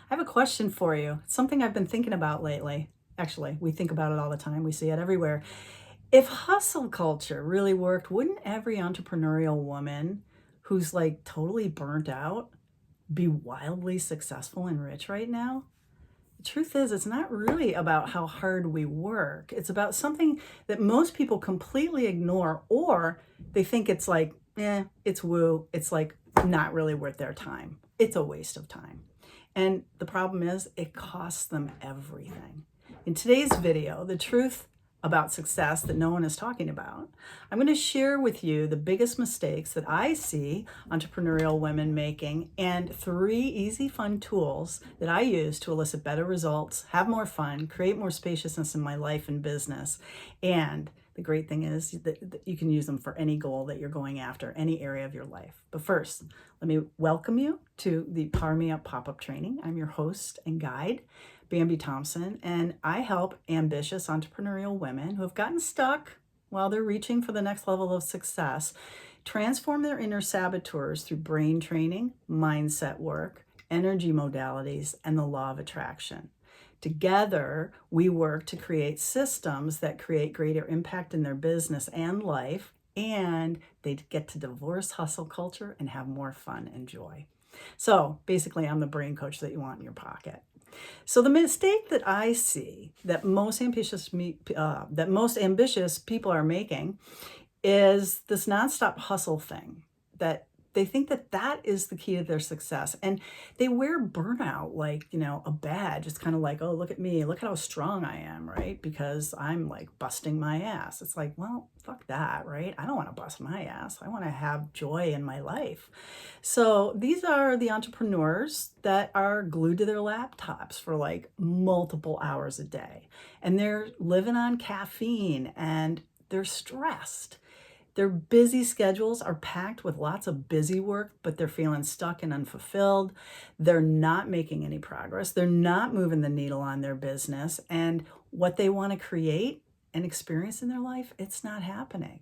I have a question for you. It's something I've been thinking about lately. Actually, we think about it all the time. We see it everywhere. If hustle culture really worked, wouldn't every entrepreneurial woman who's like totally burnt out be wildly successful and rich right now? The truth is, it's not really about how hard we work. It's about something that most people completely ignore, or they think it's like, it's woo. It's like not really worth their time. It's a waste of time. And the problem is, it costs them everything. In today's video, the truth about success that no one is talking about, I'm going to share with you the biggest mistakes that I see entrepreneurial women making and 3 easy, fun tools that I use to elicit better results, have more fun, create more spaciousness in my life and business. And the great thing is that you can use them for any goal that you're going after, any area of your life. But first, let me welcome you to the Power Me Up pop-up training. I'm your host and guide, Bambi Thompson, and I help ambitious entrepreneurial women who have gotten stuck while they're reaching for the next level of success transform their inner saboteurs through brain training, mindset work, energy modalities, and the law of attraction. Together, we work to create systems that create greater impact in their business and life, and they get to divorce hustle culture and have more fun and joy. So basically, I'm the brain coach that you want in your pocket. So the mistake that I see that most ambitious people are making is this nonstop hustle thing, that they think that that is the key to their success. And they wear burnout like, a badge. It's kind of like, oh, look at me. Look how strong I am, right? Because I'm like busting my ass. It's like, well, fuck that, right? I don't want to bust my ass. I want to have joy in my life. So these are the entrepreneurs that are glued to their laptops for like multiple hours a day. And they're living on caffeine and they're stressed. Their busy schedules are packed with lots of busy work, but they're feeling stuck and unfulfilled. They're not making any progress. They're not moving the needle on their business. And what they want to create and experience in their life, it's not happening.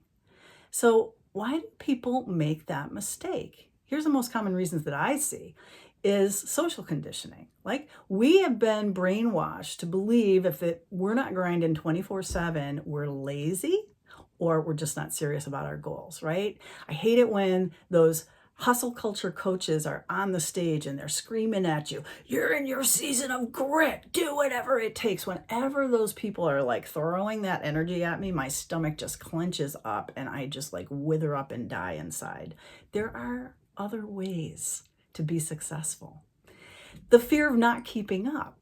So why do people make that mistake? Here's the most common reasons that I see is social conditioning. Like, we have been brainwashed to believe we're not grinding 24/7, we're lazy, or we're just not serious about our goals, right? I hate it when those hustle culture coaches are on the stage and they're screaming at you, you're in your season of grit, do whatever it takes. Whenever those people are like throwing that energy at me, my stomach just clenches up and I just like wither up and die inside. There are other ways to be successful. The fear of not keeping up.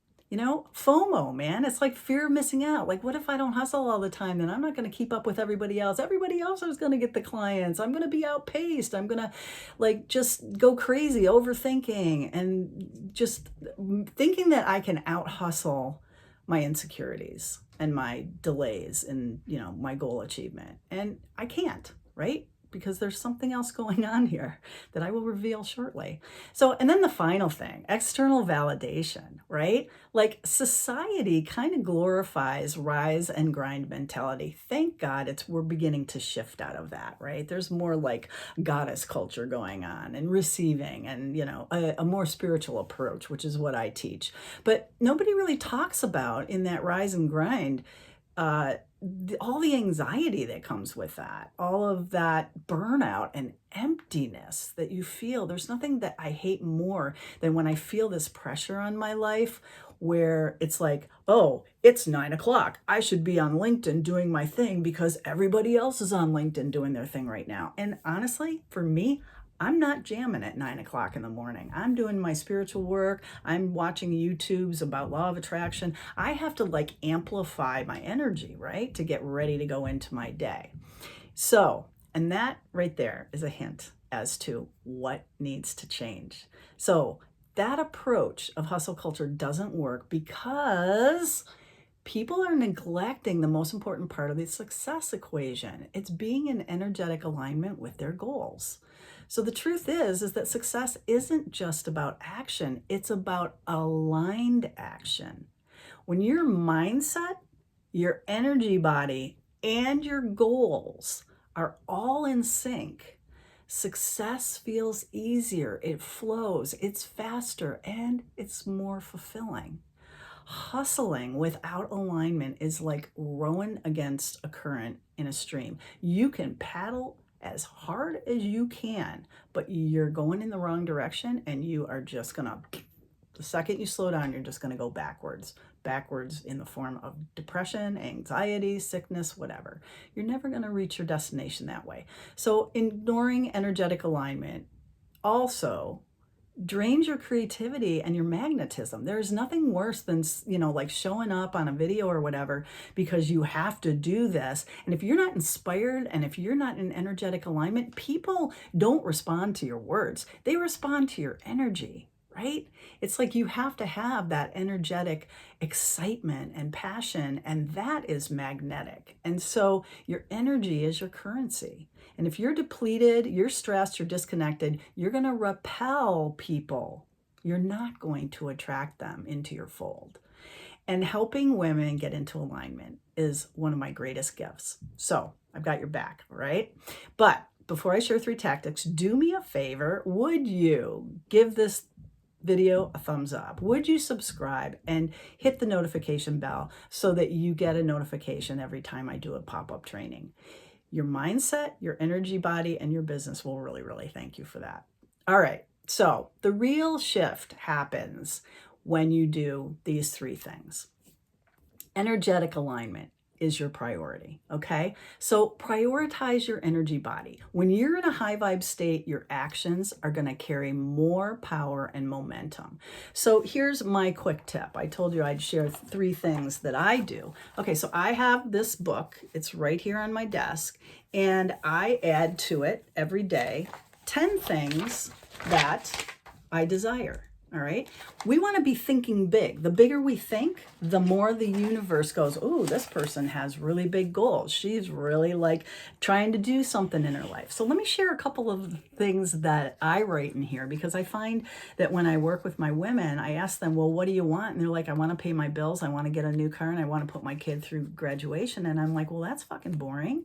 FOMO, man. It's like fear of missing out. Like, what if I don't hustle all the time? Then I'm not going to keep up with everybody else. Everybody else is going to get the clients. I'm going to be outpaced. I'm going to like just go crazy, overthinking and just thinking that I can out hustle my insecurities and my delays in, my goal achievement. And I can't, right? Because there's something else going on here that I will reveal shortly. So, and then the final thing, external validation, right? Like, society kind of glorifies rise and grind mentality. Thank God we're beginning to shift out of that, right? There's more like goddess culture going on and receiving and, a more spiritual approach, which is what I teach. But nobody really talks about in that rise and grind, all the anxiety that comes with that, all of that burnout and emptiness that you feel. There's nothing that I hate more than when I feel this pressure on my life where it's like, oh, it's 9 o'clock. I should be on LinkedIn doing my thing because everybody else is on LinkedIn doing their thing right now. And honestly, for me, I'm not jamming at 9 o'clock in the morning. I'm doing my spiritual work. I'm watching YouTubes about law of attraction. I have to like amplify my energy, right? To get ready to go into my day. So, and that right there is a hint as to what needs to change. So that approach of hustle culture doesn't work because people are neglecting the most important part of the success equation. It's being in energetic alignment with their goals. So the truth is that success isn't just about action, it's about aligned action. When your mindset, your energy body, and your goals are all in sync, Success feels easier, it flows, it's faster, and it's more fulfilling. Hustling without alignment is like rowing against a current in a stream. You can paddle as hard as you can, but you're going in the wrong direction and you are just gonna, the second you slow down, you're just gonna go backwards. Backwards in the form of depression, anxiety, sickness, whatever. You're never gonna reach your destination that way. So ignoring energetic alignment also drains your creativity and your magnetism. There's nothing worse than, like showing up on a video or whatever because you have to do this. And if you're not inspired and if you're not in energetic alignment, people don't respond to your words. They respond to your energy, right? It's like you have to have that energetic excitement and passion, and that is magnetic. And so your energy is your currency. And if you're depleted, you're stressed, you're disconnected, you're going to repel people. You're not going to attract them into your fold. And helping women get into alignment is one of my greatest gifts. So I've got your back, right? But before I share 3 tactics, do me a favor. Would you give this video a thumbs up? Would you subscribe and hit the notification bell so that you get a notification every time I do a pop-up training? Your mindset, your energy body, and your business will really, really thank you for that. All right, so the real shift happens when you do these 3 things. Energetic alignment is your priority, okay? So prioritize your energy body. When you're in a high vibe state, your actions are gonna carry more power and momentum. So here's my quick tip. I told you I'd share 3 things that I do. Okay, so I have this book. It's right here on my desk, and I add to it every day 10 things that I desire. All right. We want to be thinking big. The bigger we think, the more the universe goes, oh, this person has really big goals. She's really like trying to do something in her life. So let me share a couple of things that I write in here, because I find that when I work with my women, I ask them, well, what do you want? And they're like, I want to pay my bills. I want to get a new car, and I want to put my kid through graduation. And I'm like, well, that's fucking boring.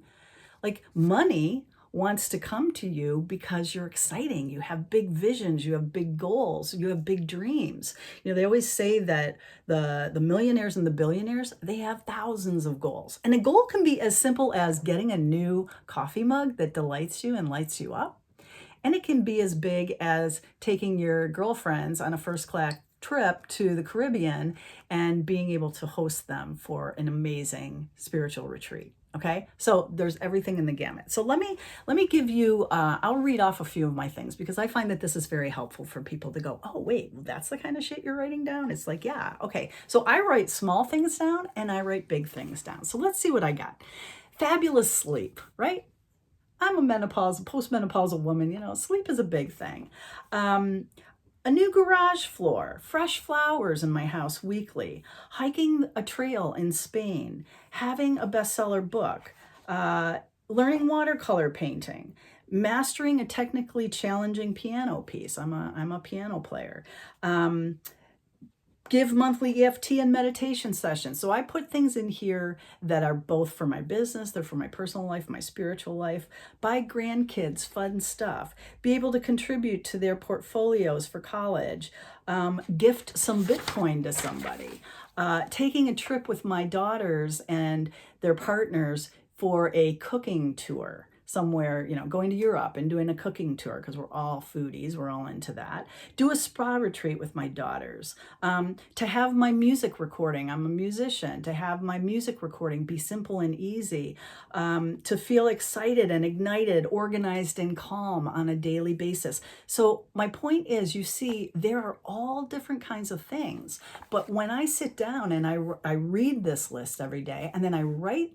Like, money wants to come to you because you're exciting. You have big visions, you have big goals, you have big dreams. They always say that the millionaires and the billionaires, they have thousands of goals. And a goal can be as simple as getting a new coffee mug that delights you and lights you up. And it can be as big as taking your girlfriends on a first class trip to the Caribbean and being able to host them for an amazing spiritual retreat. Okay, so there's everything in the gamut. So let me give you, I'll read off a few of my things, because I find that this is very helpful for people to go, oh, wait, that's the kind of shit you're writing down? It's like, yeah, okay. So I write small things down and I write big things down. So let's see what I got. Fabulous sleep, right? I'm a postmenopausal woman, sleep is a big thing. A new garage floor, fresh flowers in my house weekly, hiking a trail in Spain, having a bestseller book, learning watercolor painting, mastering a technically challenging piano piece. I'm a piano player. Give monthly EFT and meditation sessions. So I put things in here that are both for my business, they're for my personal life, my spiritual life. Buy grandkids fun stuff. Be able to contribute to their portfolios for college. Gift some Bitcoin to somebody. Taking a trip with my daughters and their partners for a cooking tour somewhere, going to Europe and doing a cooking tour, because we're all foodies, we're all into that. Do a spa retreat with my daughters. To have my music recording, I'm a musician, to have my music recording be simple and easy. To feel excited and ignited, organized and calm on a daily basis. So my point is, you see, there are all different kinds of things. But when I sit down and I read this list every day, and then I write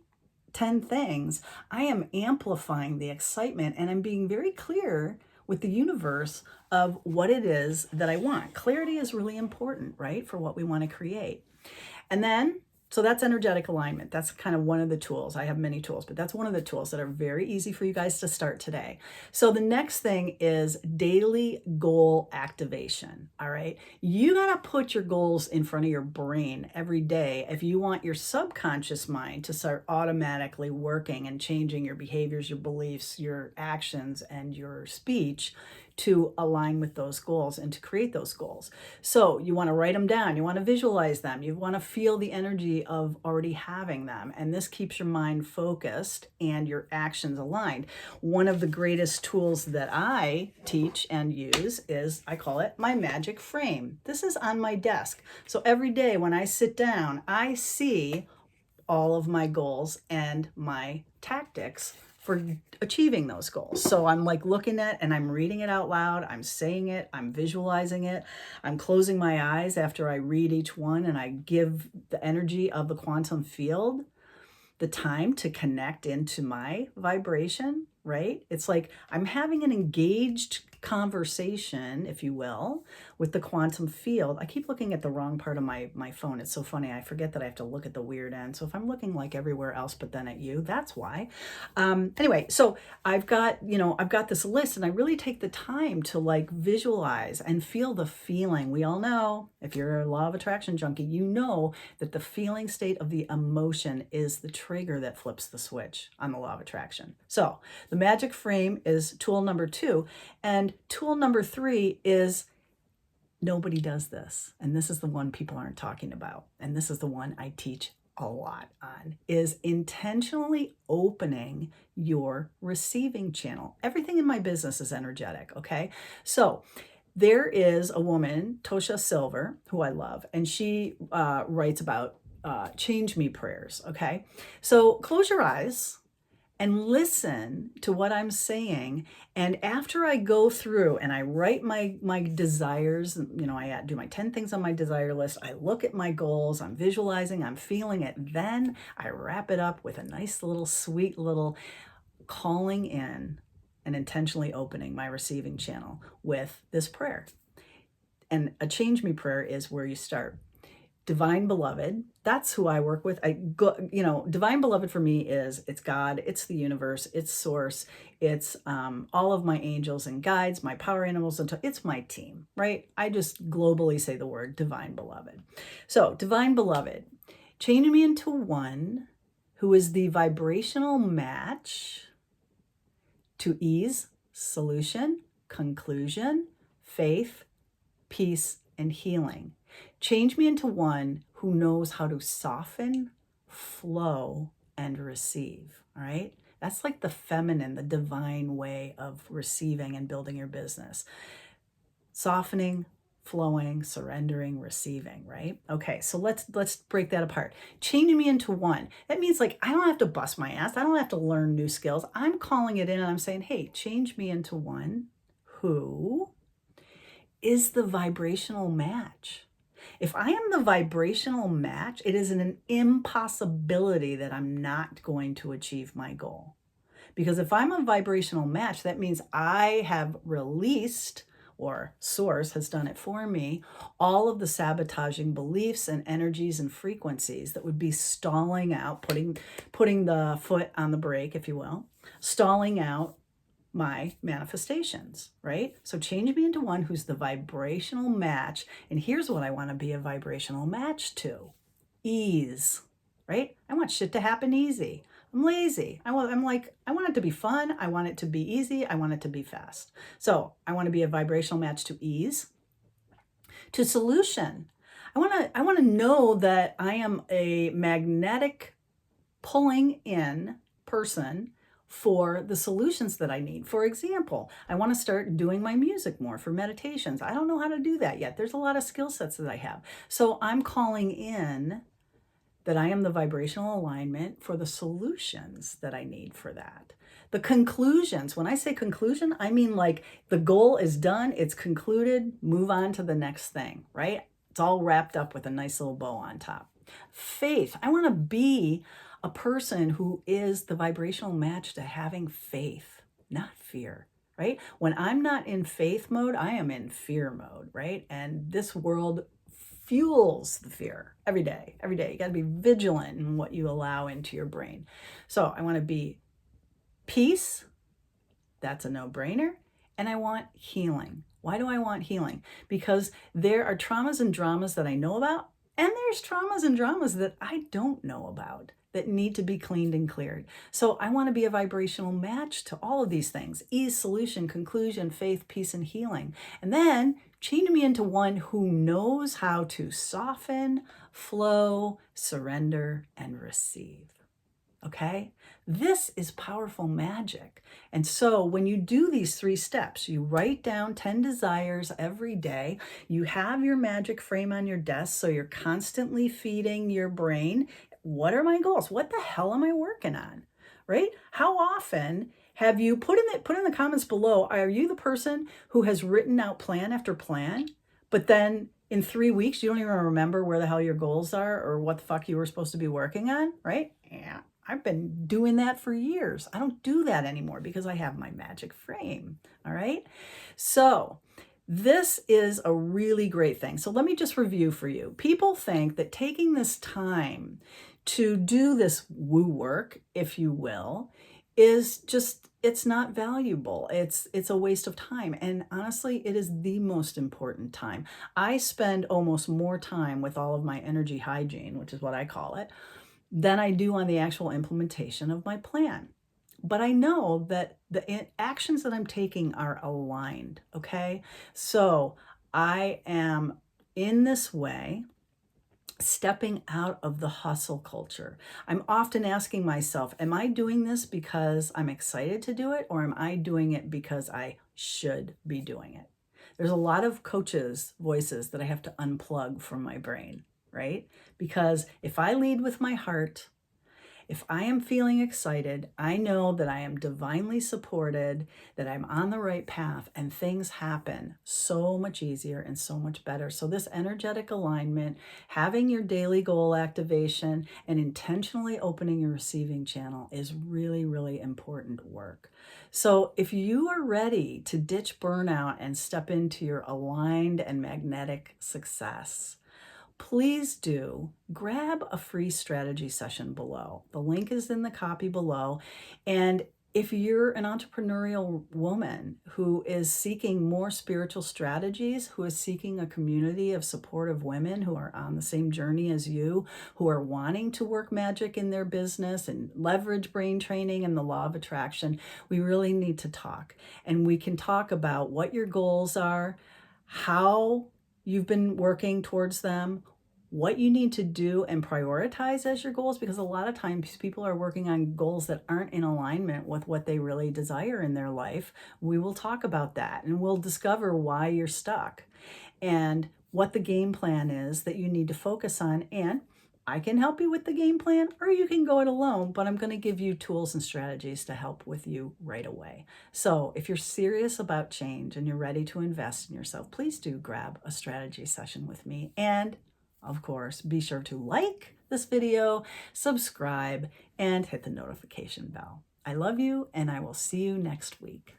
10 things, I am amplifying the excitement, and I'm being very clear with the universe of what it is that I want. Clarity is really important, right, for what we want to create. And then So that's energetic alignment. That's kind of one of the tools. I have many tools, but that's one of the tools that are very easy for you guys to start today. So the next thing is daily goal activation. All right. You got to put your goals in front of your brain every day if you want your subconscious mind to start automatically working and changing your behaviors, your beliefs, your actions, and your speech to align with those goals and to create those goals. So you want to write them down, you want to visualize them, you want to feel the energy of already having them. And this keeps your mind focused and your actions aligned. One of the greatest tools that I teach and use is, I call it my magic frame. This is on my desk. So every day when I sit down, I see all of my goals and my tactics for achieving those goals. So I'm like looking at and I'm reading it out loud, I'm saying it, I'm visualizing it, I'm closing my eyes after I read each one, and I give the energy of the quantum field the time to connect into my vibration, right? It's like I'm having an engaged conversation, if you will, with the quantum field. I keep looking at the wrong part of my phone. It's so funny. I forget that I have to look at the weird end. So if I'm looking like everywhere else but then at you, that's why. Anyway, so I've got this list, and I really take the time to like visualize and feel the feeling. We all know, if you're a law of attraction junkie, you know that the feeling state of the emotion is the trigger that flips the switch on the law of attraction. So the magic frame is tool number 2. And tool number 3 is nobody does this. And this is the one people aren't talking about. And this is the one I teach a lot on, is intentionally opening your receiving channel. Everything in my business is energetic, okay? So there is a woman, Tosha Silver, who I love, and she writes about change me prayers, okay? So close your eyes and listen to what I'm saying. And after I go through and I write my desires, I do my 10 things on my desire list, I look at my goals, I'm visualizing, I'm feeling it, then I wrap it up with a nice little sweet little calling in and intentionally opening my receiving channel with this prayer. And a change me prayer is where you start. Divine beloved, that's who I work with. Divine beloved for me is, it's God, it's the universe, it's source, it's all of my angels and guides, my power animals, and it's my team, right? I just globally say the word divine beloved. So divine beloved, change me into one who is the vibrational match to ease, solution, conclusion, faith, peace, and healing. Change me into one who knows how to soften, flow, and receive. All right? That's like the feminine, the divine way of receiving and building your business. Softening, flowing, surrendering, receiving, right? Okay, so let's break that apart. Changing me into one. That means like I don't have to bust my ass. I don't have to learn new skills. I'm calling it in and I'm saying, hey, change me into one who is the vibrational match. If I am the vibrational match, it is an impossibility that I'm not going to achieve my goal. Because if I'm a vibrational match, that means I have released, or source has done it for me, all of the sabotaging beliefs and energies and frequencies that would be stalling out, putting the foot on the brake, if you will, stalling out my manifestations, right? So change me into one who's the vibrational match. And here's what I want to be a vibrational match to: ease, right? I want shit to happen easy. I'm lazy. I want it to be fun. I want it to be easy. I want it to be fast. So I want to be a vibrational match to ease, to solution. I want to know that I am a magnetic pulling in person for the solutions that I need. For example, I want to start doing my music more for meditations. I don't know how to do that yet. There's a lot of skill sets that I have. So I'm calling in that I am the vibrational alignment for the solutions that I need for that. The conclusions, when I say conclusion, I mean like the goal is done, it's concluded, move on to the next thing, right? It's all wrapped up with a nice little bow on top. Faith, I want to be a person who is the vibrational match to having faith, not fear, right? When I'm not in faith mode, I am in fear mode, right? And this world fuels the fear every day, every day. You got to be vigilant in what you allow into your brain. So I want to be peace. That's a no-brainer. And I want healing. Why do I want healing? Because there are traumas and dramas that I know about, and there's traumas and dramas that I don't know about that need to be cleaned and cleared. So I want to be a vibrational match to all of these things: ease, solution, conclusion, faith, peace, and healing. And then change me into one who knows how to soften, flow, surrender, and receive. Okay? This is powerful magic. And so when you do these 3 steps, you write down 10 desires every day. You have your magic frame on your desk, so you're constantly feeding your brain. What are my goals? What the hell am I working on? Right? How often have you put in the comments below, are you the person who has written out plan after plan, but then in 3 weeks, you don't even remember where the hell your goals are or what the fuck you were supposed to be working on, right? Yeah. I've been doing that for years. I don't do that anymore because I have my magic frame. All right. So this is a really great thing. So let me just review for you. People think that taking this time to do this woo work, if you will, is just, it's not valuable. It's a waste of time. And honestly, it is the most important time. I spend almost more time with all of my energy hygiene, which is what I call it, than I do on the actual implementation of my plan. But I know that the actions that I'm taking are aligned, okay? So I am in this way stepping out of the hustle culture. I'm often asking myself, am I doing this because I'm excited to do it, or am I doing it because I should be doing it? There's a lot of coaches' voices that I have to unplug from my brain, right? Because if I lead with my heart, if I am feeling excited, I know that I am divinely supported, that I'm on the right path, and things happen so much easier and so much better. So this energetic alignment, having your daily goal activation, and intentionally opening your receiving channel is really, really important work. So if you are ready to ditch burnout and step into your aligned and magnetic success, please do grab a free strategy session below. The link is in the copy below. And if you're an entrepreneurial woman who is seeking more spiritual strategies, who is seeking a community of supportive women who are on the same journey as you, who are wanting to work magic in their business and leverage brain training and the law of attraction, we really need to talk. And we can talk about what your goals are, how you've been working towards them, what you need to do and prioritize as your goals, because a lot of times people are working on goals that aren't in alignment with what they really desire in their life. We will talk about that, and we'll discover why you're stuck and what the game plan is that you need to focus on. And I can help you with the game plan, or you can go it alone, but I'm going to give you tools and strategies to help with you right away. So if you're serious about change and you're ready to invest in yourself, please do grab a strategy session with me. And of course, be sure to like this video, subscribe, and hit the notification bell. I love you, and I will see you next week.